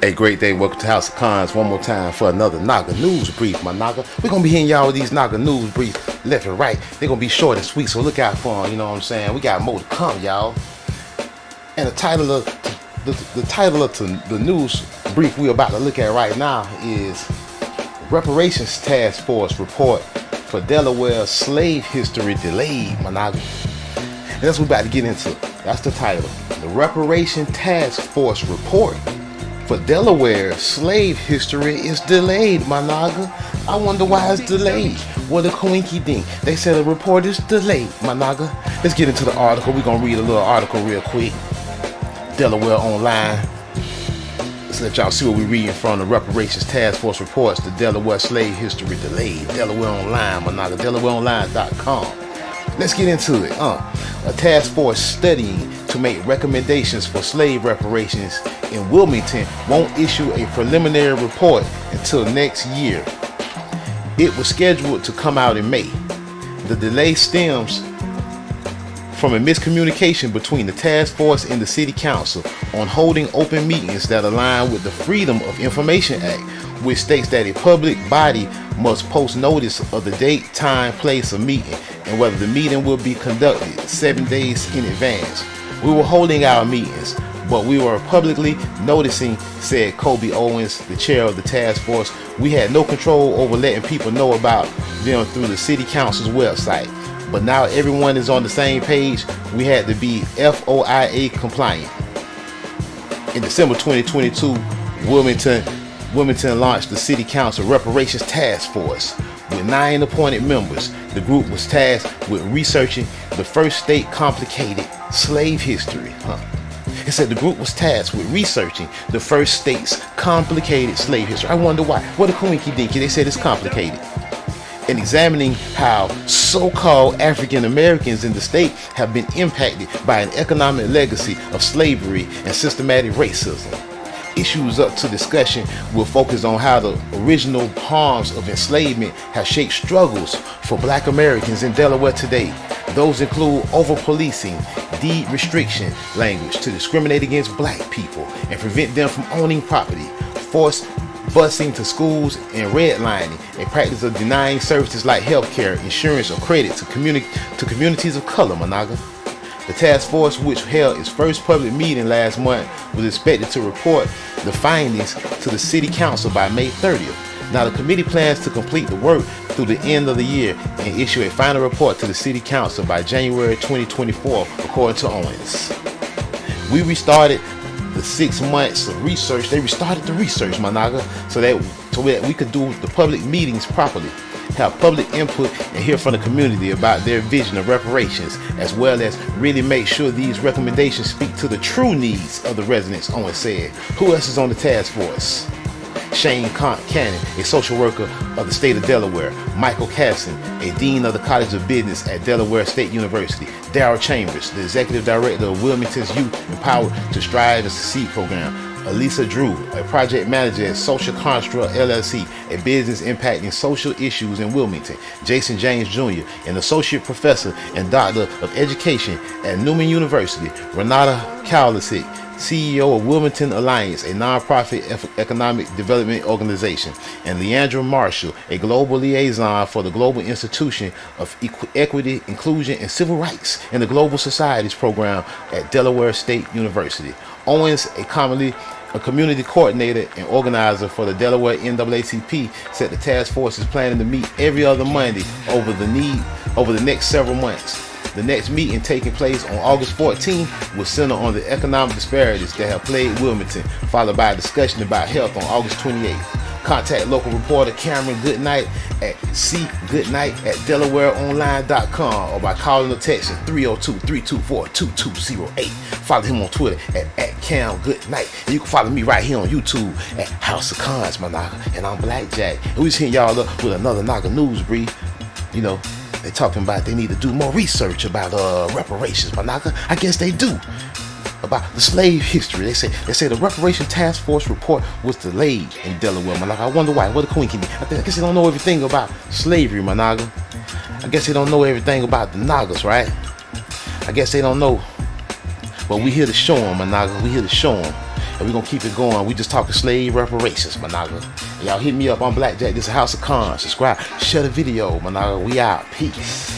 Hey, great day. Welcome to House of Cons one more time for another Naga News Brief, my Naga. We're going to be hitting y'all with these Naga News Briefs left and right. They're going to be short and sweet, so look out for them, you know what I'm saying? We got more to come, y'all. And the title of the news brief we're about to look at right now is Reparations Task Force Report for Delaware Slave History Delayed, my Naga. And that's what we're about to get into. That's the title. The Reparations Task Force Report for Delaware slave history is delayed, my Naga. I wonder why it's delayed. What a coinky dink. They said the report is delayed, my Naga. Let's get into the article. We're going to read a little article real quick. Delaware Online. Let's let y'all see what we're reading from the Reparations Task Force reports. The Delaware slave history delayed. Delaware Online, my Naga. DelawareOnline.com. Let's get into it. A task force studying to make recommendations for slave reparations in Wilmington won't issue a preliminary report until next year. It was scheduled to come out in May. The delay stems from a miscommunication between the task force and the city council on holding open meetings that align with the Freedom of Information Act, which states that a public body must post notice of the date, time, place of meeting, and whether the meeting will be conducted 7 days in advance. We were holding our meetings, but we were publicly noticing, said Kobe Owens, the chair of the task force. We had no control over letting people know about them through the city council's website. But now everyone is on the same page. We had to be FOIA compliant. In December 2022, Wilmington launched the City Council Reparations Task Force. With 9 appointed members, the group was tasked with researching the first state complicated slave history. It said the group was tasked with researching the first state's complicated slave history. I wonder why. What a coinky dinky. They said it's complicated. And examining how so-called African Americans in the state have been impacted by an economic legacy of slavery and systematic racism. Issues up to discussion will focus on how the original harms of enslavement have shaped struggles for Black Americans in Delaware today. Those include over-policing, deed restriction language to discriminate against Black people and prevent them from owning property, forced busing to schools, and redlining, a practice of denying services like healthcare, insurance, or credit to communities of color, my Naga. The task force, which held its first public meeting last month, was expected to report the findings to the City Council by May 30th. Now, the committee plans to complete the work through the end of the year and issue a final report to the City Council by January 2024, according to Owens. We restarted the 6 months of research. They restarted the research, my Naga, so that we could do the public meetings properly, have public input, and hear from the community about their vision of reparations, as well as really make sure these recommendations speak to the true needs of the residents, Owens said. Who else is on the task force? Shane Cannon, a social worker of the state of Delaware. Michael Casson, a dean of the College of Business at Delaware State University. Darrell Chambers, the executive director of Wilmington's Youth Empowered to Strive and Succeed program. Elisa Drew, a project manager at Social Construct LLC, a business impacting social issues in Wilmington. Jason James Jr., an associate professor and doctor of education at Newman University. Renata Kowalczyk, CEO of Wilmington Alliance, a nonprofit economic development organization, and Leandra Marshall, a global liaison for the Global Institution of Equity, Inclusion, and Civil Rights in the Global Societies program at Delaware State University. Owens, a community coordinator and organizer for the Delaware NAACP, said the task force is planning to meet every other Monday over the next several months. The next meeting, taking place on August 14th, will center on the economic disparities that have plagued Wilmington, followed by a discussion about health on August 28th. Contact local reporter Cameron Goodnight at cgoodnight@delawareonline.com or by calling or texting 302-324-2208. Follow him on Twitter at CamGoodnight. And you can follow me right here on YouTube at House of Cons, my Naga. And I'm Blackjack. And we just hitting y'all up with another Naga news brief. You know, they're talking about they need to do more research about reparations, my Naga. I guess they do. About the slave history. They say the Reparations Task Force report was delayed in Delaware, my Naga. I wonder why. What a coincidence. I guess they don't know everything about slavery, my Naga. I guess they don't know everything about the Nagas, right? I guess they don't know. But we here to show them, my Naga. We here to show them. and we're gonna keep it going. We just talking slave reparations, my nigga. Y'all hit me up on Blackjack. This is House of Cons. Subscribe, share the video, my nigga. We out. Peace.